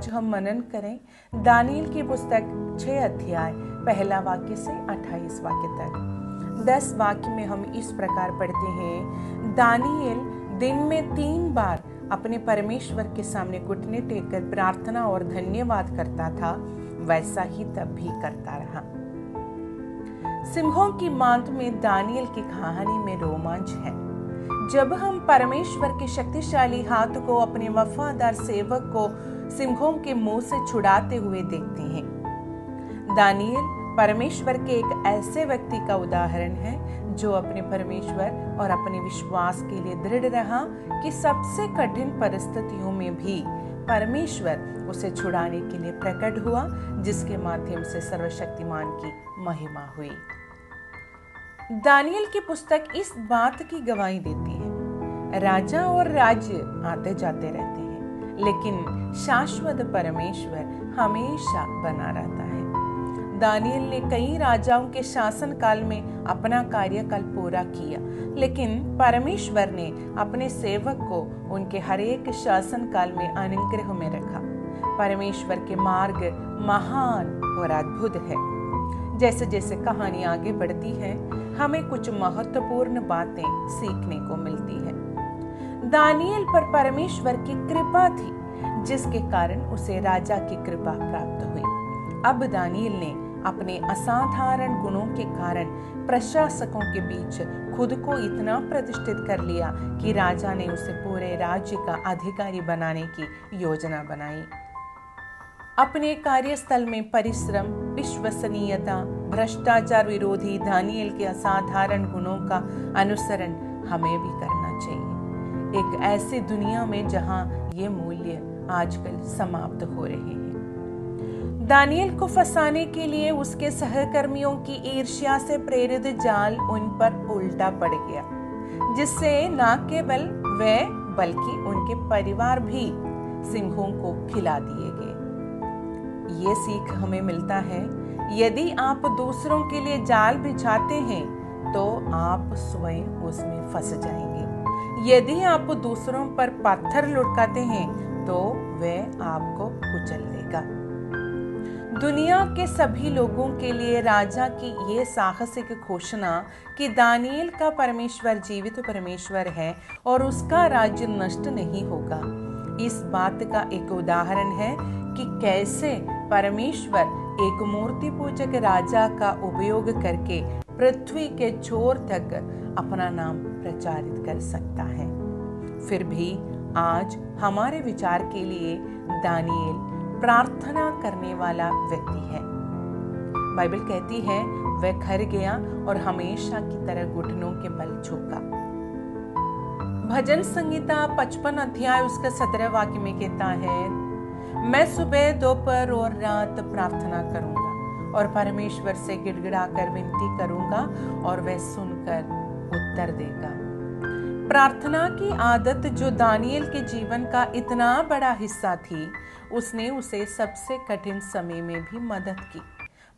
आज हम मनन करें दानियल की पुस्तक 6 अध्याय पहला वाक्य से 28 वाक्य तक। 10 वाक्य में हम इस प्रकार पढ़ते हैं, दानियल दिन में 3 बार अपने परमेश्वर के सामने घुटने टेककर प्रार्थना और धन्यवाद करता था, वैसा ही तब भी करता रहा। सिंहों की मांद में दानियल की कहानी में रोमांच है। जब हम परमेश्वर के शक्तिशाली हाथ को अपने वफादार सेवक को सिंहों के मुंह से छुड़ाते हुए देखते हैं। दानियल परमेश्वर के एक ऐसे व्यक्ति का उदाहरण है जो अपने परमेश्वर और अपने विश्वास के लिए दृढ़ रहा कि सबसे कठिन परिस्थितियों में भी परमेश्वर उसे छुड़ाने के लिए प्रकट हुआ, जिसके माध्यम से सर्वशक्तिमान की महिमा हुई। दानियल की पुस्तक इस बात की गवाही देती है, राजा और राज्य आते जाते रहते हैं, लेकिन शाश्वत परमेश्वर हमेशा बना रहता है। दानियल ने कई राजाओं के शासन काल में अपना कार्यकाल पूरा किया, लेकिन परमेश्वर ने अपने सेवक को उनके हर एक शासन काल में अनुग्रह में रखा। परमेश्वर के मार्ग महान और अद्भुत है। जैसे जैसे कहानी आगे बढ़ती है, हमें कुछ महत्वपूर्ण बातें सीखने को मिलती है। दानियल पर परमेश्वर की कृपा थी, जिसके कारण उसे राजा की कृपा प्राप्त हुई। अब दानियल ने अपने असाधारण गुणों के कारण प्रशासकों के बीच खुद को इतना प्रतिष्ठित कर लिया कि राजा ने उसे पूरे राज्य का अधिकारी बनाने की योजना बनाई। अपने कार्यस्थल में परिश्रम, विश्वसनीयता, भ्रष्टाचार विरोधी दानियल के असाधारण गुणों का अनुसरण हमें भी करना चाहिए, एक ऐसी दुनिया में जहां ये मूल्य आजकल समाप्त हो रहे हैं। दानियल को फंसाने के लिए उसके सहकर्मियों की ईर्ष्या से प्रेरित जाल उन पर उल्टा पड़ गया, जिससे न केवल वे बल्कि उनके परिवार भी सिंहों को खिला दिए गए। ये सीख हमें मिलता है, यदि आप दूसरों के लिए जाल बिछाते हैं तो आप स्वयं उसमें फंस जाएंगे। यदि आप दूसरों पर पत्थर लुढ़काते हैं तो वह आपको कुचल देगा। दुनिया के सभी लोगों के लिए राजा की ये साहसिक घोषणा कि दानियल का परमेश्वर जीवित परमेश्वर है और उसका राज्य नष्ट नहीं होगा, इस बात का एक उदाहरण है कि कैसे परमेश्वर एक मूर्ति पूजक राजा का उपयोग करके पृथ्वी के छोर तक अपना नाम प्रचारित कर सकता है। फिर भी आज हमारे विचार के लिए दानियल प्रार्थना करने वाला व्यक्ति है। बाइबल कहती है, वह घर गया और हमेशा की तरह घुटनों के बल झुका। भजन संहिता 55 अध्याय उसका 17 वाक्य में कहता है, मैं सुबह, दोपहर और रात प्रार्थना करूंगा और परमेश्वर से गिड़गिड़ा कर विनती करूंगा और वह सुनकर उत्तर देगा। प्रार्थना की आदत जो दानियल के जीवन का इतना बड़ा हिस्सा थी, उसने उसे सबसे कठिन समय में भी मदद की।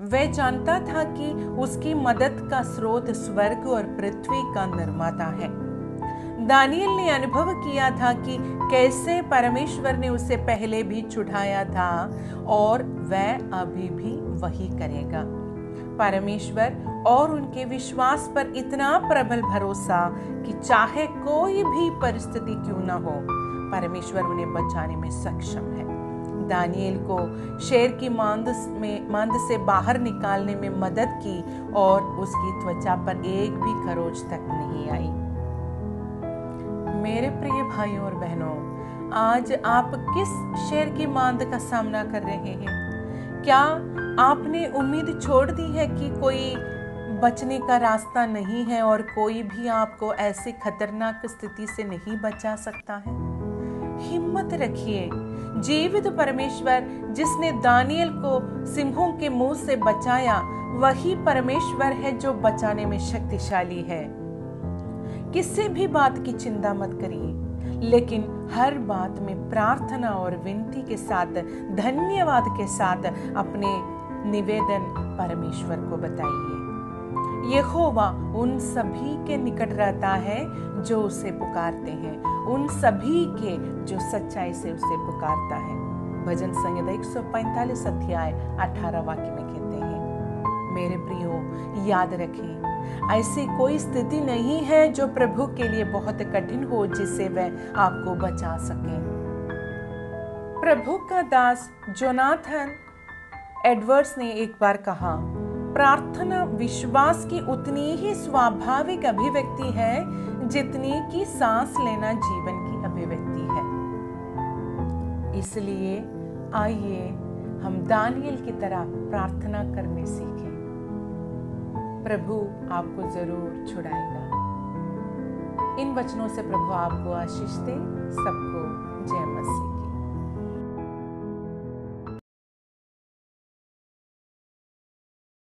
वह जानता था कि उसकी मदद का स्रोत स्वर्ग और पृथ्वी का निर्माता है। दानियल ने अनुभव किया था कि कैसे परमेश्वर ने उसे पहले भी छुड़ाया था और वह अभी भी वही करेगा। परमेश्वर और उनके विश्वास पर इतना प्रबल भरोसा कि चाहे कोई भी परिस्थिति क्यों न हो, परमेश्वर उन्हें बचाने में सक्षम है। दानियल को शेर की मांद से बाहर निकालने में मदद की और उसकी त्वचा पर एक भी खरोंच तक नहीं आई। मेरे प्रिय भाइयों और बहनों, आज आप किस शेर की मांद का सामना कर रहे हैं? क्या आपने उम्मीद छोड़ दी है कि कोई बचने का रास्ता नहीं है और कोई भी आपको ऐसी खतरनाक स्थिति से नहीं बचा सकता है? हिम्मत रखिए। जीवित परमेश्वर जिसने दानियल को सिंहों के मुंह से बचाया, वही परमेश्वर है जो बचाने में शक्तिशाली है। किसी भी बात की चिंता मत करिए, लेकिन हर बात में प्रार्थना और विनती के साथ, धन्यवाद के साथ अपने निवेदन परमेश्वर को बताइए। यहोवा उन सभी के निकट रहता है जो उसे पुकारते हैं, उन सभी के जो सच्चाई से उसे पुकारता है। भजन संहिता 145 अध्याय 18 वाक्य में कहते हैं, मेरे प्रियो याद रखें, ऐसी कोई स्थिति नहीं है जो प्रभु के लिए बहुत कठिन हो जिससे वह आपको बचा सके। प्रभु का दास जोनाथन एडवर्ड्स ने एक बार कहा, प्रार्थना विश्वास की उतनी ही स्वाभाविक अभिव्यक्ति है जितनी कि सांस लेना जीवन की अभिव्यक्ति है। इसलिए आइए हम दानियल की तरह प्रार्थना करने सीखें। प्रभु आपको जरूर छुड़ाएगा। इन वचनों से प्रभु आपको आशीष दे। सबको जय मसीह।